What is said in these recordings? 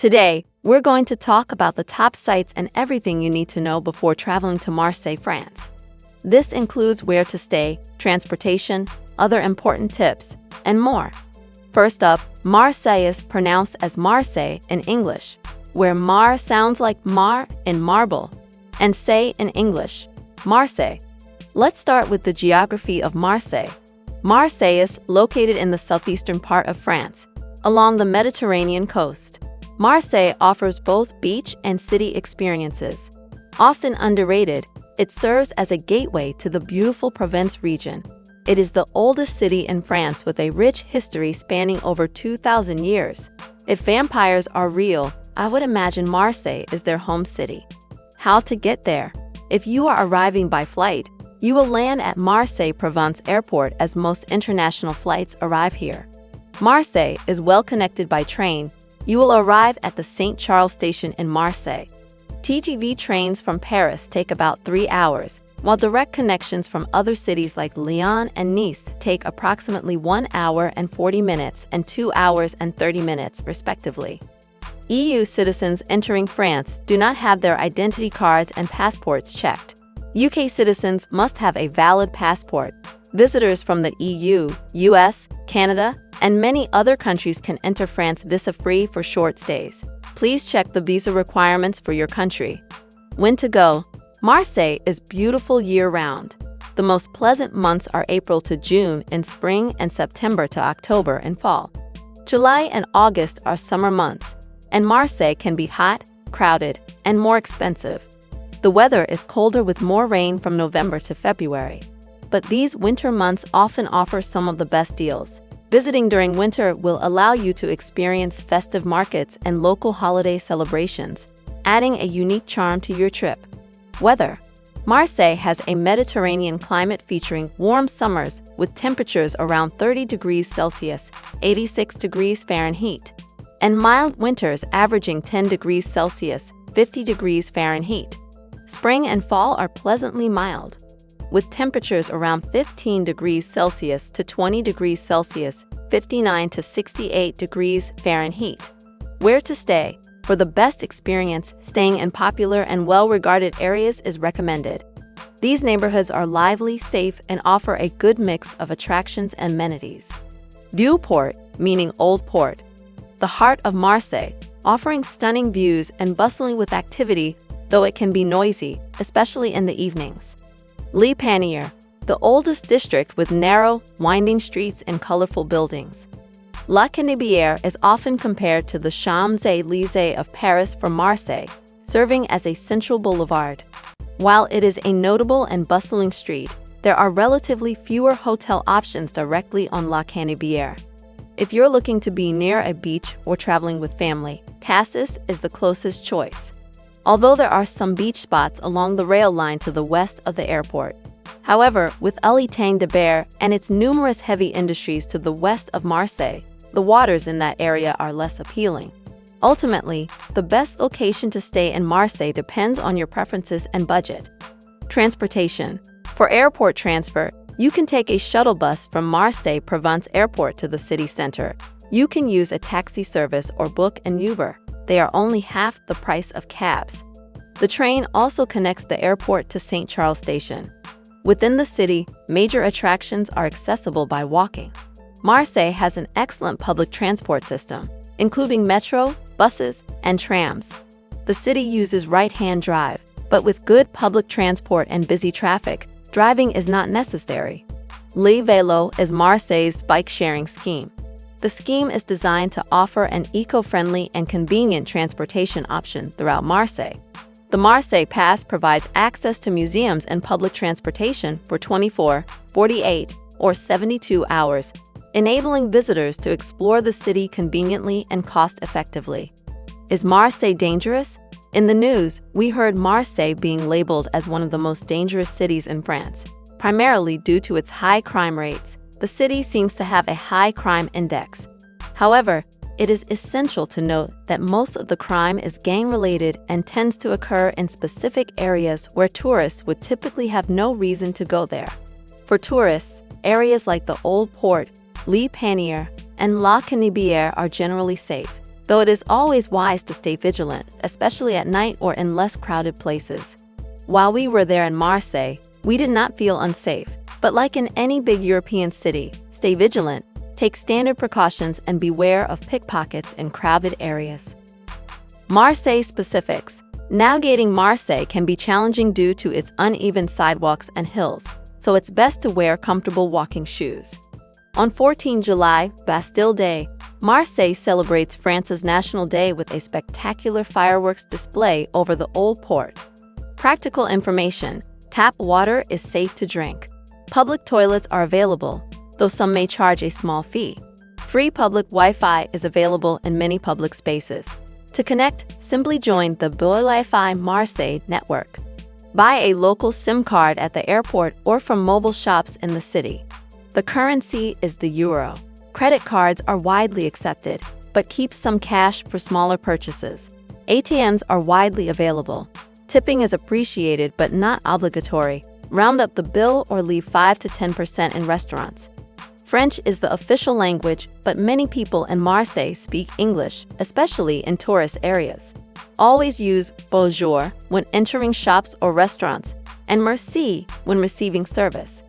Today, we're going to talk about the top sites and everything you need to know before traveling to Marseille, France. This includes where to stay, transportation, other important tips, and more. First up, Marseille is pronounced as Marseille in English, where mar sounds like mar in marble, and say in English, Marseille. Let's start with the geography of Marseille. Marseille is located in the southeastern part of France, along the Mediterranean coast. Marseille offers both beach and city experiences. Often underrated, it serves as a gateway to the beautiful Provence region. It is the oldest city in France with a rich history spanning over 2,000 years. If vampires are real, I would imagine Marseille is their home city. How to get there? If you are arriving by flight, you will land at Marseille Provence Airport as most international flights arrive here. Marseille is well connected by train. You will arrive at the St. Charles station in Marseille. TGV trains from Paris take about 3 hours, while direct connections from other cities like Lyon and Nice take approximately 1 hour and 40 minutes and 2 hours and 30 minutes, respectively. EU citizens entering France do not have their identity cards and passports checked. UK citizens must have a valid passport. Visitors from the EU, US, Canada, and many other countries can enter France visa-free for short stays. Please check the visa requirements for your country. When to go? Marseille is beautiful year-round. The most pleasant months are April to June in spring and September to October in fall. July and August are summer months, and Marseille can be hot, crowded, and more expensive. The weather is colder with more rain from November to February. But these winter months often offer some of the best deals. Visiting during winter will allow you to experience festive markets and local holiday celebrations, adding a unique charm to your trip. Weather. Marseille has a Mediterranean climate featuring warm summers with temperatures around 30 degrees Celsius, 86 degrees Fahrenheit, and mild winters averaging 10 degrees Celsius, 50 degrees Fahrenheit. Spring and fall are pleasantly mild, with temperatures around 15 degrees Celsius to 20 degrees Celsius, 59 to 68 degrees Fahrenheit. Where to stay? For the best experience, staying in popular and well-regarded areas is recommended. These neighborhoods are lively, safe, and offer a good mix of attractions and amenities. Viewport, meaning Old Port. The heart of Marseille, offering stunning views and bustling with activity, though it can be noisy, especially in the evenings. Le Panier, the oldest district with narrow, winding streets and colorful buildings. La Canebière is often compared to the Champs-Élysées of Paris from Marseille, serving as a central boulevard. While it is a notable and bustling street, there are relatively fewer hotel options directly on La Canebière. If you're looking to be near a beach or traveling with family, Cassis is the closest choice, although there are some beach spots along the rail line to the west of the airport. However, with Étang-de-Berre and its numerous heavy industries to the west of Marseille, the waters in that area are less appealing. Ultimately, the best location to stay in Marseille depends on your preferences and budget. Transportation. For airport transfer, you can take a shuttle bus from Marseille Provence Airport to the city center. You can use a taxi service or book an Uber. They are only half the price of cabs. The train also connects the airport to St. Charles Station. Within the city, major attractions are accessible by walking. Marseille has an excellent public transport system, including metro, buses, and trams. The city uses right-hand drive, but with good public transport and busy traffic, driving is not necessary. Le Vélo is Marseille's bike-sharing scheme. The scheme is designed to offer an eco-friendly and convenient transportation option throughout Marseille. The Marseille Pass provides access to museums and public transportation for 24, 48, or 72 hours, enabling visitors to explore the city conveniently and cost-effectively. Is Marseille dangerous? In the news, we heard Marseille being labeled as one of the most dangerous cities in France, primarily due to its high crime rates. The city seems to have a high crime index. However, it is essential to note that most of the crime is gang-related and tends to occur in specific areas where tourists would typically have no reason to go there. For tourists, areas like the Old Port, Le Panier, and La Canebière are generally safe. though it is always wise to stay vigilant, especially at night or in less crowded places. While we were there in Marseille, we did not feel unsafe, but like in any big European city, stay vigilant, take standard precautions, and beware of pickpockets in crowded areas. Marseille specifics. Navigating Marseille can be challenging due to its uneven sidewalks and hills, so it's best to wear comfortable walking shoes. On 14 July, Bastille Day, Marseille celebrates France's National Day with a spectacular fireworks display over the Old Port. Practical information: tap water is safe to drink. Public toilets are available, though some may charge a small fee. Free public Wi-Fi is available in many public spaces. To connect, simply join the Wi-Fi Marseille network. Buy a local SIM card at the airport or from mobile shops in the city. The currency is the euro. Credit cards are widely accepted, but keep some cash for smaller purchases. ATMs are widely available. Tipping is appreciated but not obligatory. Round up the bill or leave 5 to 10% in restaurants. French is the official language, but many people in Marseille speak English, especially in tourist areas. Always use bonjour when entering shops or restaurants, and merci when receiving service.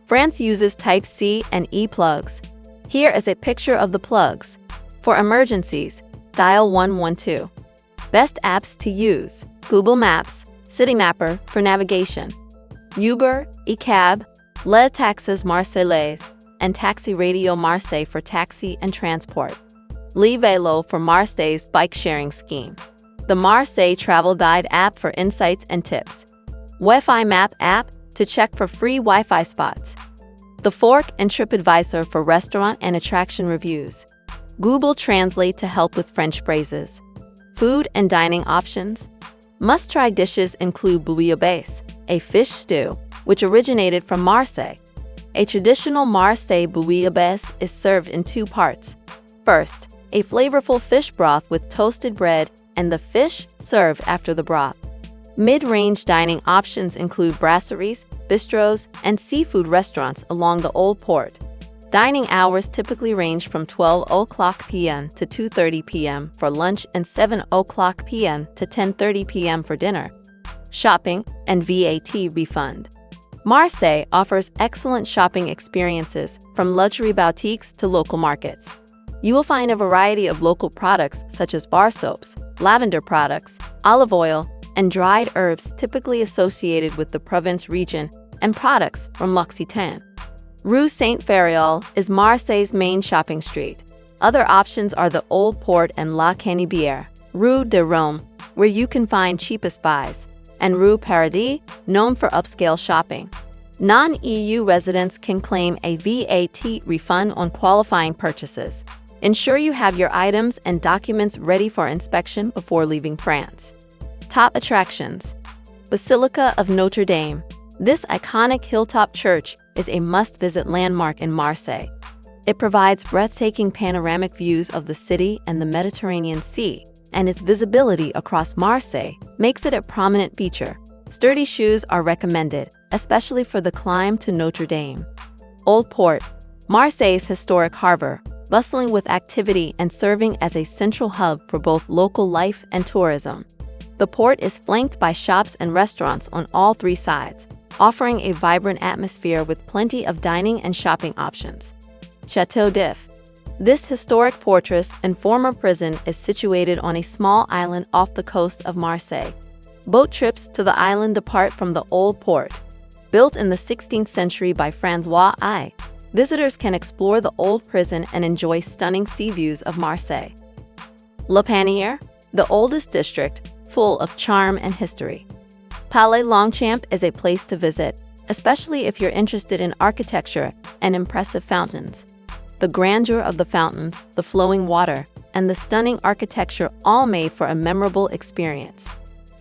France uses Type-C and E plugs. Here is a picture of the plugs. For emergencies, dial 112. Best apps to use: Google Maps, Citymapper for navigation, Uber, eCab, Les Taxis Marseillaises, and Taxi Radio Marseille for taxi and transport. Le Vélo for Marseille's bike-sharing scheme. The Marseille Travel Guide app for insights and tips. Wi-Fi Map app to check for free Wi-Fi spots. The Fork and TripAdvisor for restaurant and attraction reviews. Google Translate to help with French phrases. Food and dining options. Must-try dishes include bouillabaisse, a fish stew, which originated from Marseille. A traditional Marseille bouillabaisse is served in two parts. First, a flavorful fish broth with toasted bread and the fish served after the broth. Mid-range dining options include brasseries, bistros, and seafood restaurants along the Old Port. Dining hours typically range from 12 o'clock p.m. to 2:30 p.m. for lunch and 7 o'clock p.m. to 10:30 p.m. for dinner. Shopping and VAT refund. Marseille offers excellent shopping experiences, from luxury boutiques to local markets. You will find a variety of local products such as bar soaps, lavender products, olive oil, and dried herbs typically associated with the Provence region, and products from L'Occitane. Rue Saint-Ferréol is Marseille's main shopping street. Other options are the Old Port and La Canibière, Rue de Rome, where you can find cheapest buys, and Rue Paradis, known for upscale shopping. Non-EU residents can claim a VAT refund on qualifying purchases. Ensure you have your items and documents ready for inspection before leaving France. Top attractions. Basilica of Notre Dame. This iconic hilltop church is a must-visit landmark in Marseille. It provides breathtaking panoramic views of the city and the Mediterranean Sea, and its visibility across Marseille makes it a prominent feature. Sturdy shoes are recommended, especially for the climb to Notre Dame. Old Port, Marseille's historic harbor, bustling with activity and serving as a central hub for both local life and tourism. The port is flanked by shops and restaurants on all three sides, offering a vibrant atmosphere with plenty of dining and shopping options. Château d'If. This historic fortress and former prison is situated on a small island off the coast of Marseille. Boat trips to the island depart from the Old Port. Built in the 16th century by François I, visitors can explore the old prison and enjoy stunning sea views of Marseille. Le Panier, the oldest district, full of charm and history. Palais Longchamp is a place to visit, especially if you're interested in architecture and impressive fountains. The grandeur of the fountains, the flowing water, and the stunning architecture all made for a memorable experience.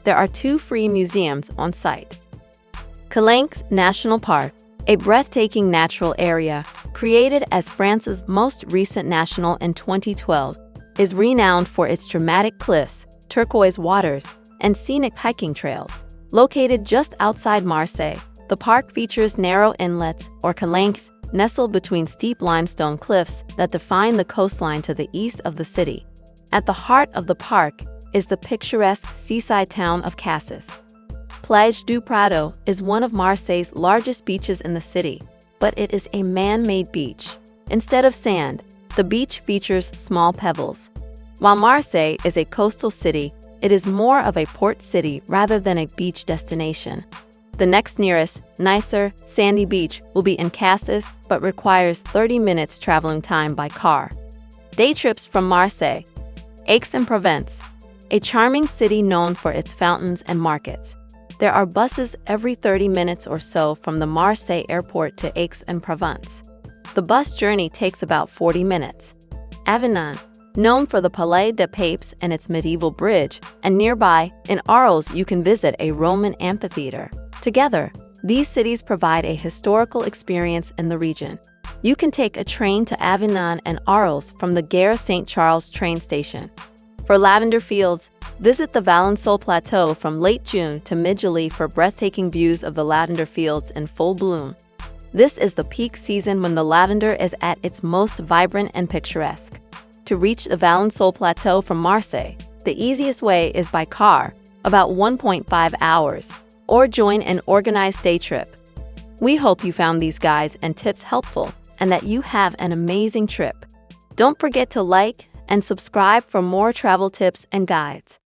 There are 2 free museums on site. Calanques National Park, a breathtaking natural area, created as France's most recent national in 2012, is renowned for its dramatic cliffs, turquoise waters, and scenic hiking trails. Located just outside Marseille, the park features narrow inlets, or calanques, nestled between steep limestone cliffs that define the coastline to the east of the city. At the heart of the park is the picturesque seaside town of Cassis. Plage du Prado is one of Marseille's largest beaches in the city, but it is a man-made beach. Instead of sand, the beach features small pebbles. While Marseille is a coastal city, it is more of a port city rather than a beach destination. The next nearest, nicer, sandy beach will be in Cassis, but requires 30 minutes traveling time by car. Day trips from Marseille. Aix-en-Provence, a charming city known for its fountains and markets. There are buses every 30 minutes or so from the Marseille airport to Aix-en-Provence. The bus journey takes about 40 minutes. Avignon, known for the Palais des Papes and its medieval bridge, and nearby, in Arles, you can visit a Roman amphitheater. Together, these cities provide a historical experience in the region. You can take a train to Avignon and Arles from the Gare Saint-Charles train station. For lavender fields, visit the Valensole Plateau from late June to mid-July for breathtaking views of the lavender fields in full bloom. This is the peak season when the lavender is at its most vibrant and picturesque. To reach the Valensole Plateau from Marseille, the easiest way is by car, about 1.5 hours, or join an organized day trip. We hope you found these guides and tips helpful and that you have an amazing trip. Don't forget to like and subscribe for more travel tips and guides.